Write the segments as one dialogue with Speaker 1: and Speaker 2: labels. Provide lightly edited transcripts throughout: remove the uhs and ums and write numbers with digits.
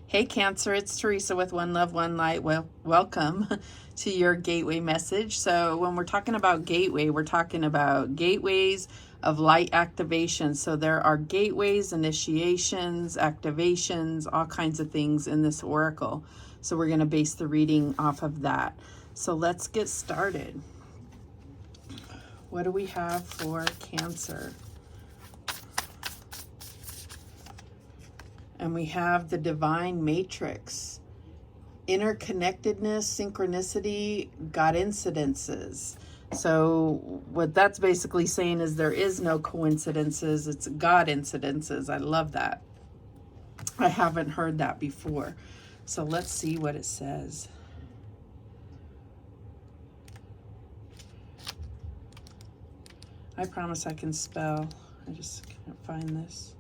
Speaker 1: Hey Cancer, it's Teresa with One Love, One Light. Well, welcome to your gateway message. So when we're talking about gateway, we're talking about gateways of light activation. So there are gateways, initiations, activations, all kinds of things in this oracle. So we're going to base the reading off of that. So let's get started. What do we have for Cancer? And we have the divine matrix, interconnectedness, synchronicity, God incidences. So what that's basically saying is there is no coincidences, it's God incidences. I love that. I haven't heard that before. So let's see what it says. I promise I can spell. I just can't find this.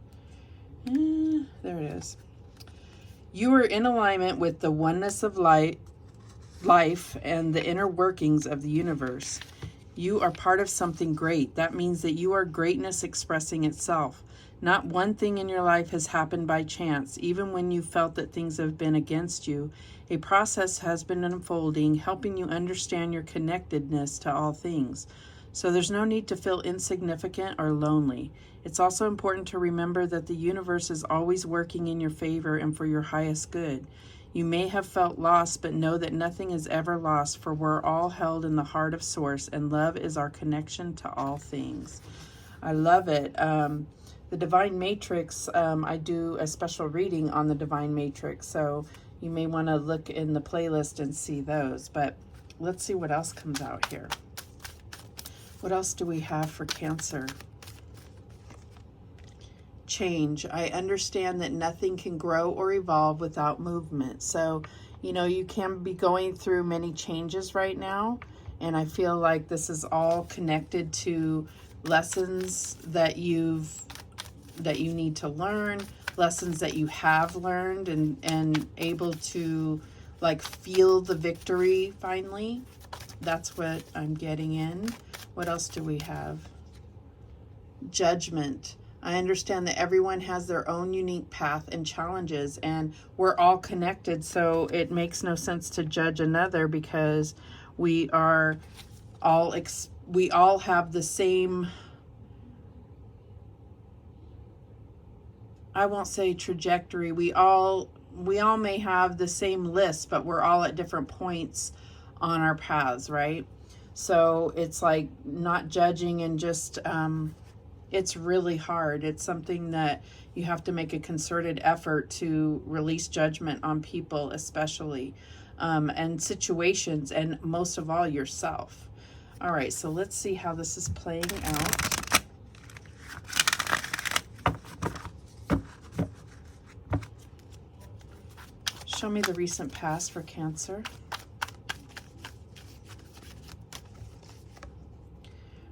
Speaker 1: There it is. You are in alignment with the oneness of life and the inner workings of the universe. You are part of something great. That means that you are greatness expressing itself. Not one thing in your life has happened by chance. Even when you felt that things have been against you, a process has been unfolding, helping you understand your connectedness to all things. So there's no need to feel insignificant or lonely. It's also important to remember that the universe is always working in your favor and for your highest good. You may have felt lost, but know that nothing is ever lost, for we're all held in the heart of Source, and love is our connection to all things. I love it. The Divine Matrix, I do a special reading on the Divine Matrix, so you may want to look in the playlist and see those. But let's see what else comes out here. What else do we have for Cancer? Change. I understand that nothing can grow or evolve without movement. So, you know, you can be going through many changes right now. And I feel like this is all connected to lessons that you need to learn, lessons that you have learned and able to like feel the victory finally. That's what I'm getting in. What else do we have? Judgment. I understand that everyone has their own unique path and challenges, and we're all connected, so it makes no sense to judge another because we all have the same, I won't say trajectory. We all may have the same list, but we're all at different points on our paths, right? So it's like not judging and just, it's really hard. It's something that you have to make a concerted effort to release judgment on people, especially, and situations, and most of all, yourself. All right, so let's see how this is playing out. Show me the recent past for Cancer.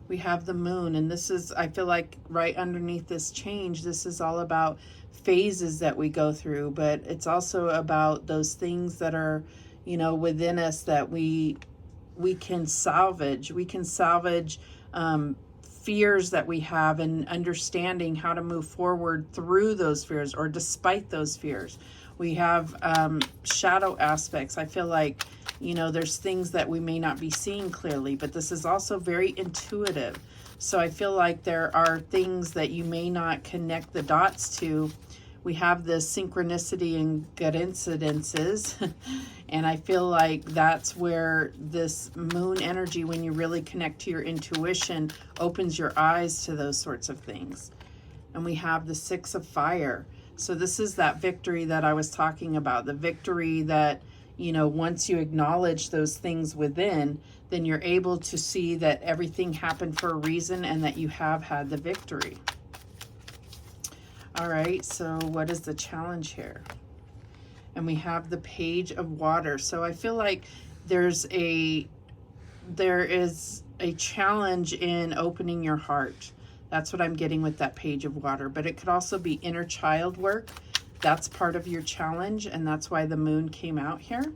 Speaker 1: We have the moon, and this is, I feel like right underneath this change, this is all about phases that we go through, but it's also about those things that are, you know, within us that we can salvage. We can salvage fears that we have, and understanding how to move forward through those fears or despite those fears. We have shadow aspects. I feel like, you know, there's things that we may not be seeing clearly, but this is also very intuitive. So I feel like there are things that you may not connect the dots to. We have this synchronicity and good incidences. And I feel like that's where this moon energy, when you really connect to your intuition, opens your eyes to those sorts of things. And we have the Six of Fire. So this is that victory that I was talking about. The victory that, you know, once you acknowledge those things within, then you're able to see that everything happened for a reason and that you have had the victory. All right, so what is the challenge here? And we have the Page of Water. So I feel like there is a challenge in opening your heart. That's what I'm getting with that Page of Water. But it could also be inner child work. That's part of your challenge, and that's why the moon came out here.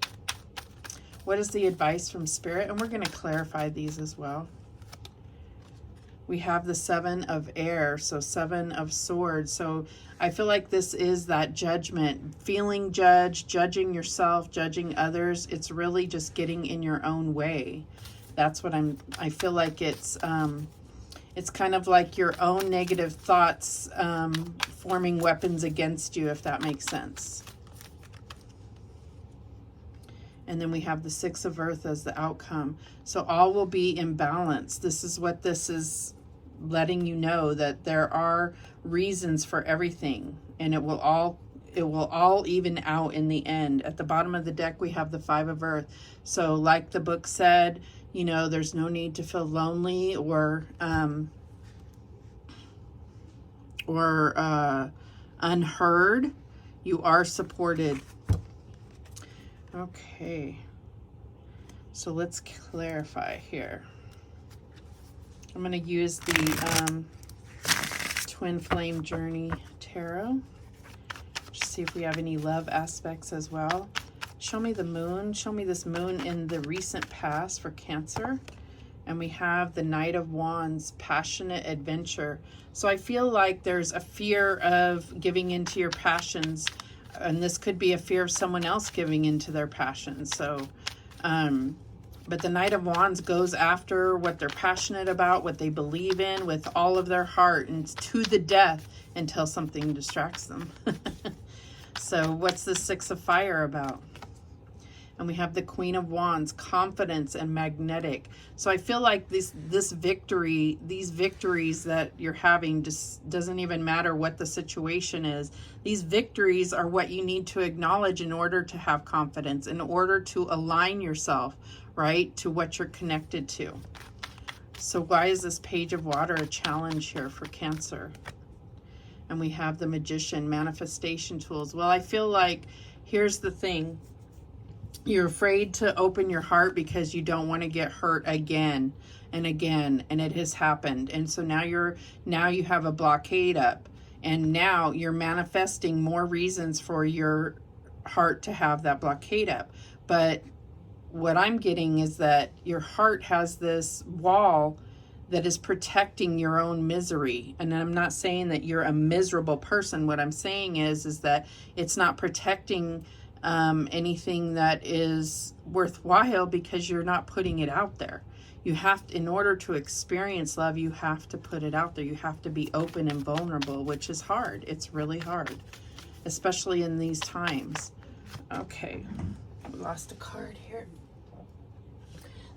Speaker 1: What is the advice from Spirit? And we're going to clarify these as well. We have the 7 of air, so 7 of swords. So I feel like this is that judgment, feeling judged, judging yourself, judging others. It's really just getting in your own way. That's what I feel like it's kind of like your own negative thoughts forming weapons against you, if that makes sense. And then we have the 6 of earth as the outcome. So all will be in balance. This is what this is letting you know, that there are reasons for everything, and it will all even out in the end. At the bottom of the deck, we have the 5 of earth. So like the book said, you know, there's no need to feel lonely or unheard. You are supported. Okay, so let's clarify here. I'm going to use the Twin Flame Journey Tarot. Just see if we have any love aspects as well. Show me the moon. Show me this moon in the recent past for Cancer. And we have the Knight of Wands, passionate adventure. So I feel like there's a fear of giving into your passions. And this could be a fear of someone else giving into their passions. So, but the Knight of Wands goes after what they're passionate about, what they believe in with all of their heart, and to the death until something distracts them. So what's the 6 of fire about? And we have the Queen of Wands, confidence and magnetic. So I feel like these victories that you're having just doesn't even matter what the situation is. These victories are what you need to acknowledge in order to have confidence, in order to align yourself, right, to what you're connected to. So why is this Page of Water a challenge here for Cancer? And we have the Magician, manifestation tools. Well, I feel like here's the thing. You're afraid to open your heart because you don't want to get hurt again and again, and it has happened. And so now you have a blockade up, and now you're manifesting more reasons for your heart to have that blockade up. But what I'm getting is that your heart has this wall that is protecting your own misery. And I'm not saying that you're a miserable person. What I'm saying is that it's not protecting anything that is worthwhile because you're not putting it out there. You have to, in order to experience love, you have to put it out there. You have to be open and vulnerable, which is hard. It's really hard, especially in these times. Okay, we lost a card here.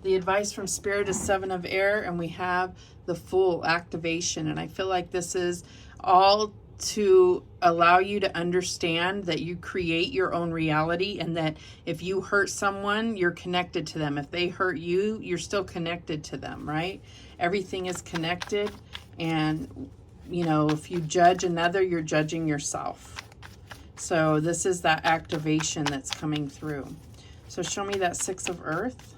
Speaker 1: The advice from Spirit is 7 of air, and we have the Fool, activation. And I feel like this is all to allow you to understand that you create your own reality, and that if you hurt someone, you're connected to them. If they hurt you, you're still connected to them, right? Everything is connected, and you know, if you judge another, you're judging yourself. So this is that activation that's coming through. So show me that 6 of earth.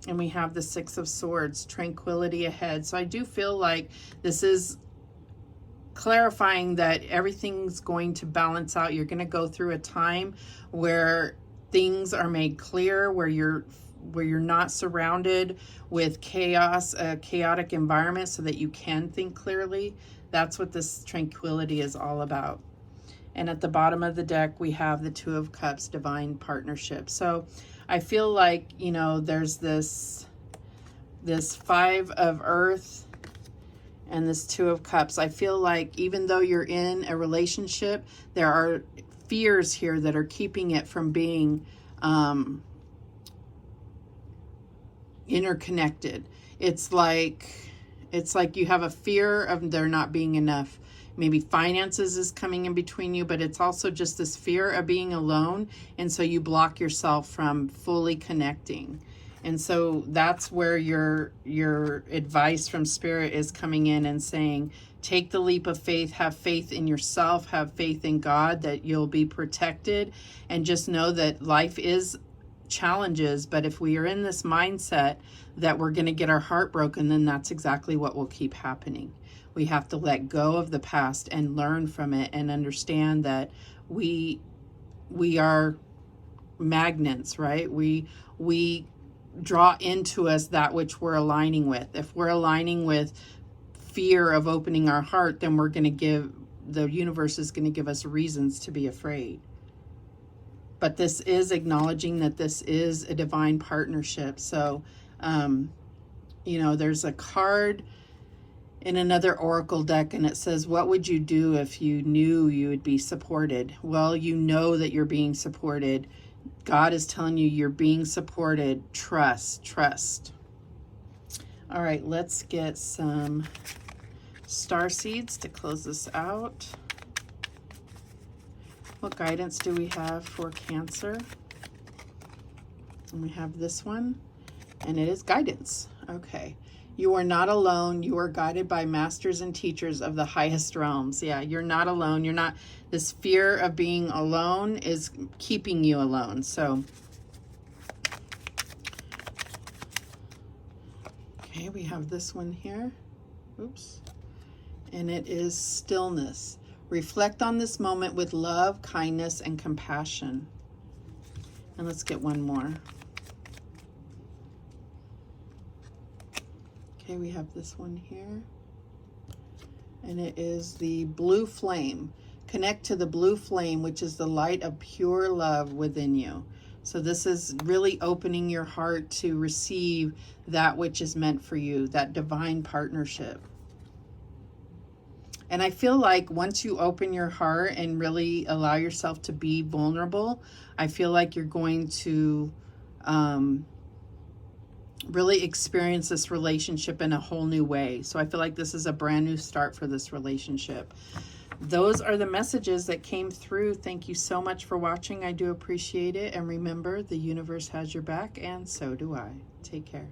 Speaker 1: And we have the 6 of swords, tranquility ahead. So I do feel like this is clarifying that everything's going to balance out. You're going to go through a time where things are made clear, where you're not surrounded with chaos, a chaotic environment, so that you can think clearly. That's what this tranquility is all about. And at the bottom of the deck, we have the 2 of Cups, divine partnership. So I feel like, you know, there's this 5 of earth and this 2 of Cups. I feel like even though you're in a relationship, there are fears here that are keeping it from being interconnected. It's like you have a fear of there not being enough. Maybe finances is coming in between you, but it's also just this fear of being alone, and so you block yourself from fully connecting. And so that's where your advice from Spirit is coming in and saying, take the leap of faith, have faith in yourself, have faith in God that you'll be protected, and just know that life is challenges. But if we are in this mindset that we're going to get our heart broken, then that's exactly what will keep happening. We have to let go of the past and learn from it and understand that we are magnets, right? We draw into us that which we're aligning with. If we're aligning with fear of opening our heart, then the universe is going to give us reasons to be afraid. But this is acknowledging that this is a divine partnership. So, there's a card in another oracle deck, and it says, what would you do if you knew you would be supported? Well, you know that you're being supported. God is telling you you're being supported. Trust. All right, let's get some star seeds to close this out. What guidance do we have for Cancer? And we have this one, and it is guidance. Okay. You are not alone. You are guided by masters and teachers of the highest realms. Yeah, you're not alone. You're not, this fear of being alone is keeping you alone. So, okay, we have this one here. Oops. And it is stillness. Reflect on this moment with love, kindness, and compassion. And let's get one more. Okay, we have this one here. And it is the blue flame. Connect to the blue flame, which is the light of pure love within you. So this is really opening your heart to receive that which is meant for you, that divine partnership. And I feel like once you open your heart and really allow yourself to be vulnerable, I feel like you're going to really experience this relationship in a whole new way. So I feel like this is a brand new start for this relationship. Those are the messages that came through. Thank you so much for watching. I do appreciate it. And remember, the universe has your back, and so do I. Take care.